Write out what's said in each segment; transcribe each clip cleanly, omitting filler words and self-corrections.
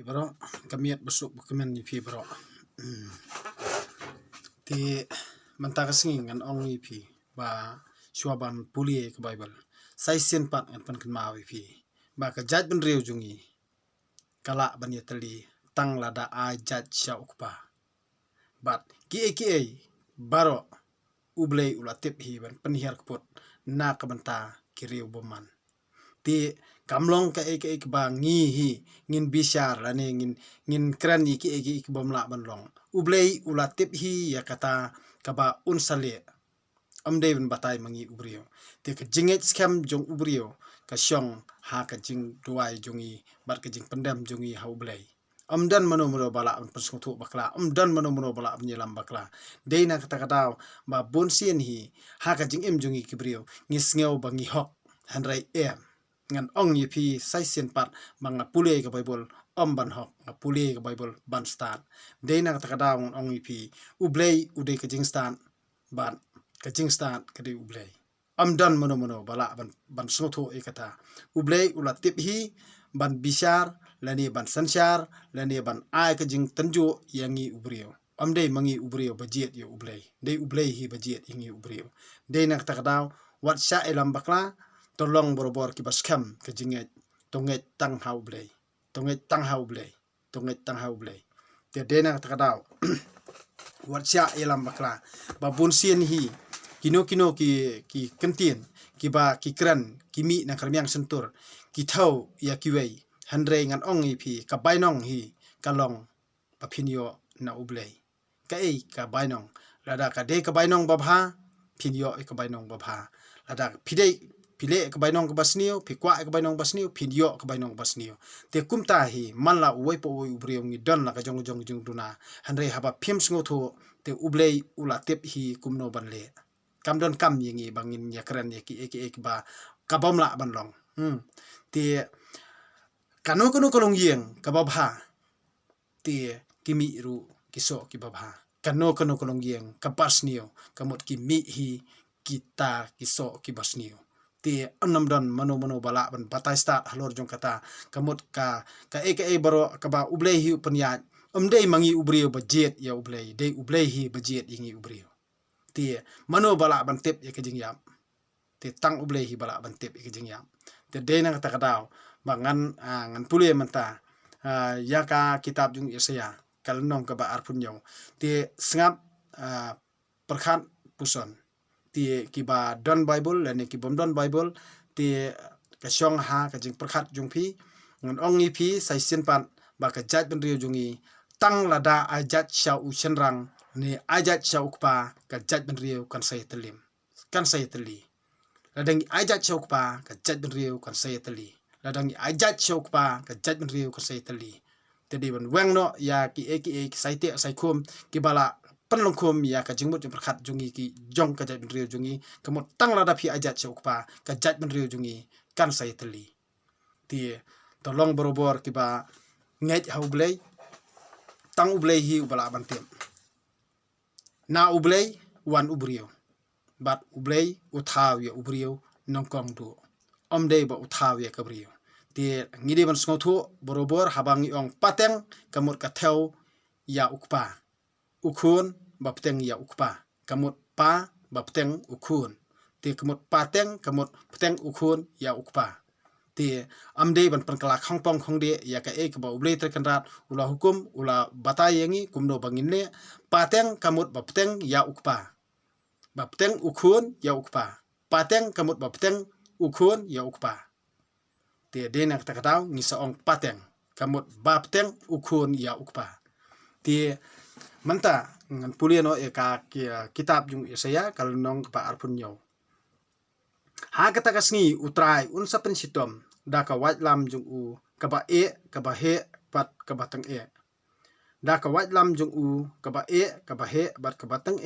bro kamiat besuk kemen ni pi bro ti mentaka singing an ong ni pi ba shuaban puli ke bible sai sen pat an pan kan mawi pi ba ka jaj ben reu jungi kala ban yetali tang lada a jaj sha ukpa bat ki e baro ublei ulatip hi ban penhiar kput na ka banta ki reu boman ti kamlong ka ek ba ngi hi ngin bishar la ne ngin kran ki ek bomla ban long ublei ulatip hi ya kata kaba unsale amde ben batai mangi ubrio te ka jinget scam jong ubrio ka syong ha ka jing duai jongi bat ka jing pendam jongi ha ublei amdan mano bala an persungtu bakla amdan mano bala menyelam bakla deina kata kata ba bonsien hi ha ka jing em jongi kibrio ngisngeu bangi hok hanrai em ngan ong yi pi sai sen pat manga pule ka bible ban hok nga pule ka bible ban start deina kata kata ong yi pi ublei ude ka jing stan ban ka jing stan ka de ublei amdan mano bala ban sungtu e kata ublei ulatip hi ban bishar lani ban sanchar lani ban ai ka jing tanju yangi ubrio amde mangi ubrio bajet yo ublei de ublei hi bajet yangi ubrio de nak takdaw wat sha elam bakla tolong borobor ki baskam ka jinget tonget tang ha ublei tonget tang ha ublei tonget tang ha ublei de nak takdaw wat sha elam bakla ba bonsien hi kino ki kentin ki ba ki kran ki mi na karmiang sentur ki thau ya ki wei handre ngan ong ipi ka bainong hi kalong papinyo na ublei ka ka bainong lada ka de ka bainong babha pinyo ka bainong babha lada pile ka bainong ka basnio pikwa ka bainong basnio pinyo ka bainong basnio te kumta hi manla uwei po ubriong ni don la ka jong duna handre haba phim sngo tho te ublei ulatip hi kumno banle kamdon kam yingi bangin yakran ek ba kabamla banlong te kano kolong yeng kababha te kimi ru kiso ki babha kano kolong yeng kapasnio kamot ki mi hi kita kiso ki basnio te anamdan mano bala ban batai start halor jong kata kamot ka e baro kaba ublei hi upanya amdei mangi ubrio bajet ya ublei de ublei hi bajet yingi ubrio te mano bala ban tip ya kejing yam te tang ublei hi bala ban tip ya kejing yam te de na kata kadaw bangan ngan pule menta ya ka kitab jung Yesaya kalnong ka ba arpun yau te sngap perkhan puson te ki ba don bible lane ki bom don bible te ka syong ha ka jing perkhat jung phi ngan ong ni phi sai sen pan ba ka jat ben riu jungi tang lada ajat sha u senrang ni ajat sha ukpa ka jat ben riu kan sai telim kan sai teli ladang ajat sha ukpa ka jat ben riu kan sai teli ladang ajat chok pa ka jat ben riu ka sai tali tedi ban weng no ya ki sai te sai khum ki bala panlong khum ya ka jingmut perkhat jungi ki jong ka jat ben riu jungi kamot tang la da phi ajat chok pa ka jat ben riu jungi kan sai tali ti tolong borobor ki ba ngej ha ublei tang ublei hi ubala ban tem na ublei wan ubrio bat ublei uthaw ya ubrio nongkong du omde ba uthaw ya kabrio ti ngidi ban sngotu borobor habangi ong pateng kamut ka theu ya ukpa ukhun bapteng ya ukpa kamut pa bapteng ukhun ti kamut pateng kamut pateng ukhun ya ukpa ti amde ban pankala khangpong khongde ya ka ek ba ublei terkanrat ula hukum ula batai yangi kumno bangin le pateng kamut bapteng ya ukpa bapteng ukhun ya ukpa pateng kamut bapteng ukhun ya ukpa te dena kata kataw ni saong pateng kamut bapteng ukhun ya ukpa te manta ngan puliano e ka kitab jung Yesaya kalnong pa arpun yo ha kata kasngi utrai unsa pensitom da ka wajlam jung u kaba he pat kaba tang da ka wajlam jung u kaba he bat kaba tang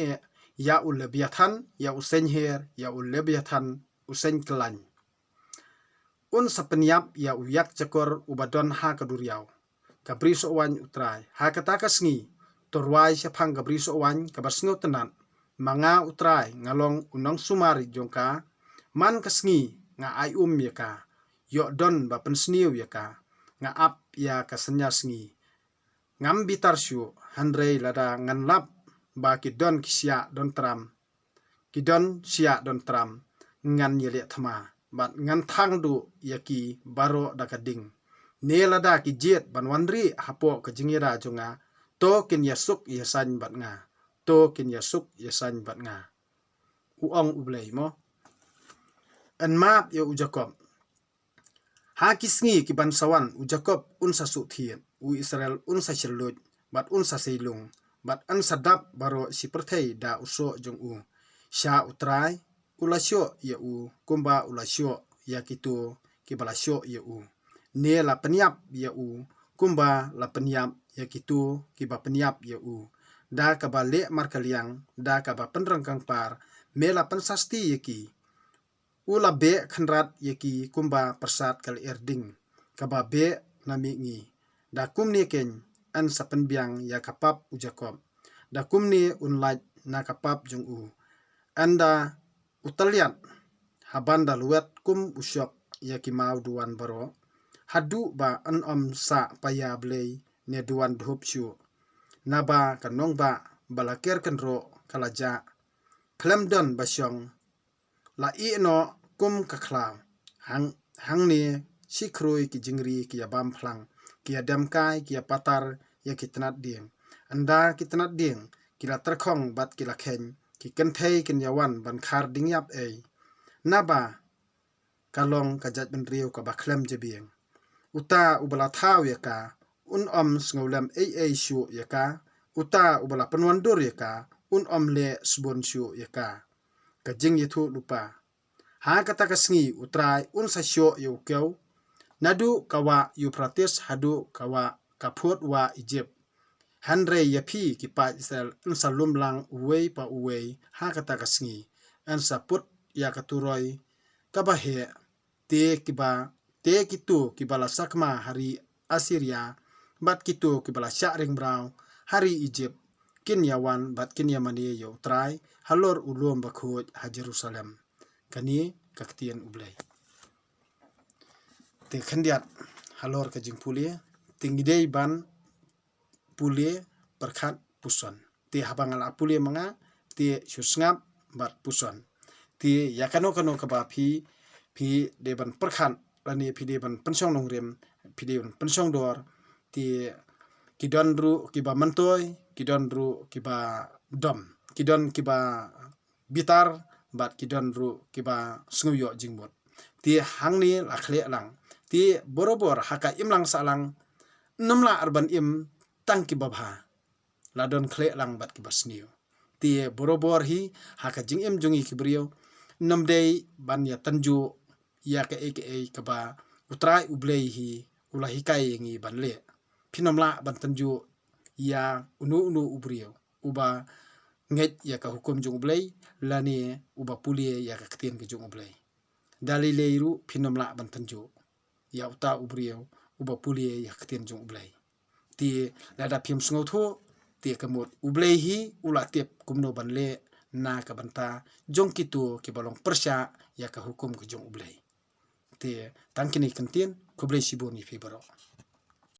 ya ul lebiathan ya usen her ya ul lebiathan usen kelan un sapenyap ya uyak cekor ubadon ha kaduriau kabri so wan utrai ha kata kasngi torwai syapang kabri so wan kabasngo tenan manga utrai ngalong unong sumari jongka man kasngi nga ai yaka yo don ba pensniu yaka nga ap ya ka senya sngi ngam bitar shu handrei lada ngan lap ba ki don kisya don tram kidon sia don tram ngan yele thama bat ngan thang du yaki baro dakading ne lada ki jet banwanri hapo ka jingira junga to kin yasuk yasan bat nga to kin yasuk yasan bat nga uong ublei mo an map ya u Jacob ha kisngi ki ban sawan u Jacob un sa su thien u Israel un sa chirlut bat un sa seilung bat an sadap baro si perthei da uso jong u sha utrai ulasyo ya u kumba ulasyo ya kitu kibalasyo ya u ne la penyap ya u kumba la penyap ya kitu kiba penyap ya u da kabale markaliang da kaba penrangkang par me la pensasti yaki ula be khanrat yaki kumba persat kal erding kaba be nami ngi da kumni ken an sapen biang ya kapap u Jacob da kumni unlaj na kapap jong u anda utaliat habanda luet kum usyok yaki mau duan baro hadu ba an sa paya blei ne duan dhup syu naba kanong ba balaker kenro kalaja klemdon basyong la i no kum kaklau hang ni sikrui ki jingri ki abam phlang ki adam kai ki patar ya ki tnat ding anda ki tnat ding ki la terkhong bat ki la khen ki kenthei kin yawan ban khar ding yap ei naba kalong kajat ben riu ka ba klem jebieng uta ubala thaw ya ka un sngolam ei shu ya ka uta ubala panwandur ya ka un le sbon shu ya ka kajing yithu lupa ha kata kasngi utrai un sa syo yu keu nadu kawa Euphrates hadu kawa kaphut wa Egypt hanre yapi ki pa Israel un salum lang uwei pa uwei ha kata kasngi an saput ya katuroi kabahe te kitu kibala sakma hari Assyria bat kitu kibala syaring brau hari Egypt kin yawan bat kin yamani yo trai halor ulum bakhoj ha Jerusalem kani kaktian ublei te khandiat halor ka jingpulia tingidei ban pulia perkhat puson te habangal apulia manga te susngap bat puson te yakano ka ba phi deban perkhat lani phi deban pensong nongrem phi deban pensong dor te kidon ru kiba mantoy kidon ru kiba dom kidon kiba bitar bat kidon ru kiba snguyo jingbot ti hangni lakhle lang ti borobor haka imlang salang namla arban im tang kibabha ladon khle lang bat kibasniu ti borobor hi haka jing im jungi kibrio namdei ban ya tanju ya ke kaba utrai ublei hi ulahi kai ngi banle phinomla ban tanju ya unu ubrio uba nget ya ka hukum jung ublei lani uba pulie ya ka ktien ke jung ublei dalileiru phinomla ban tanju ya uta ubrio uba pulie ya ktien jung ublei ti lada phim sngo ti kamut ublei hi ula tep kumno banle na ka banta jong kitu ki balong persya ya ka hukum ke jung ublei ti tangkini kentien kublei siboni fi baro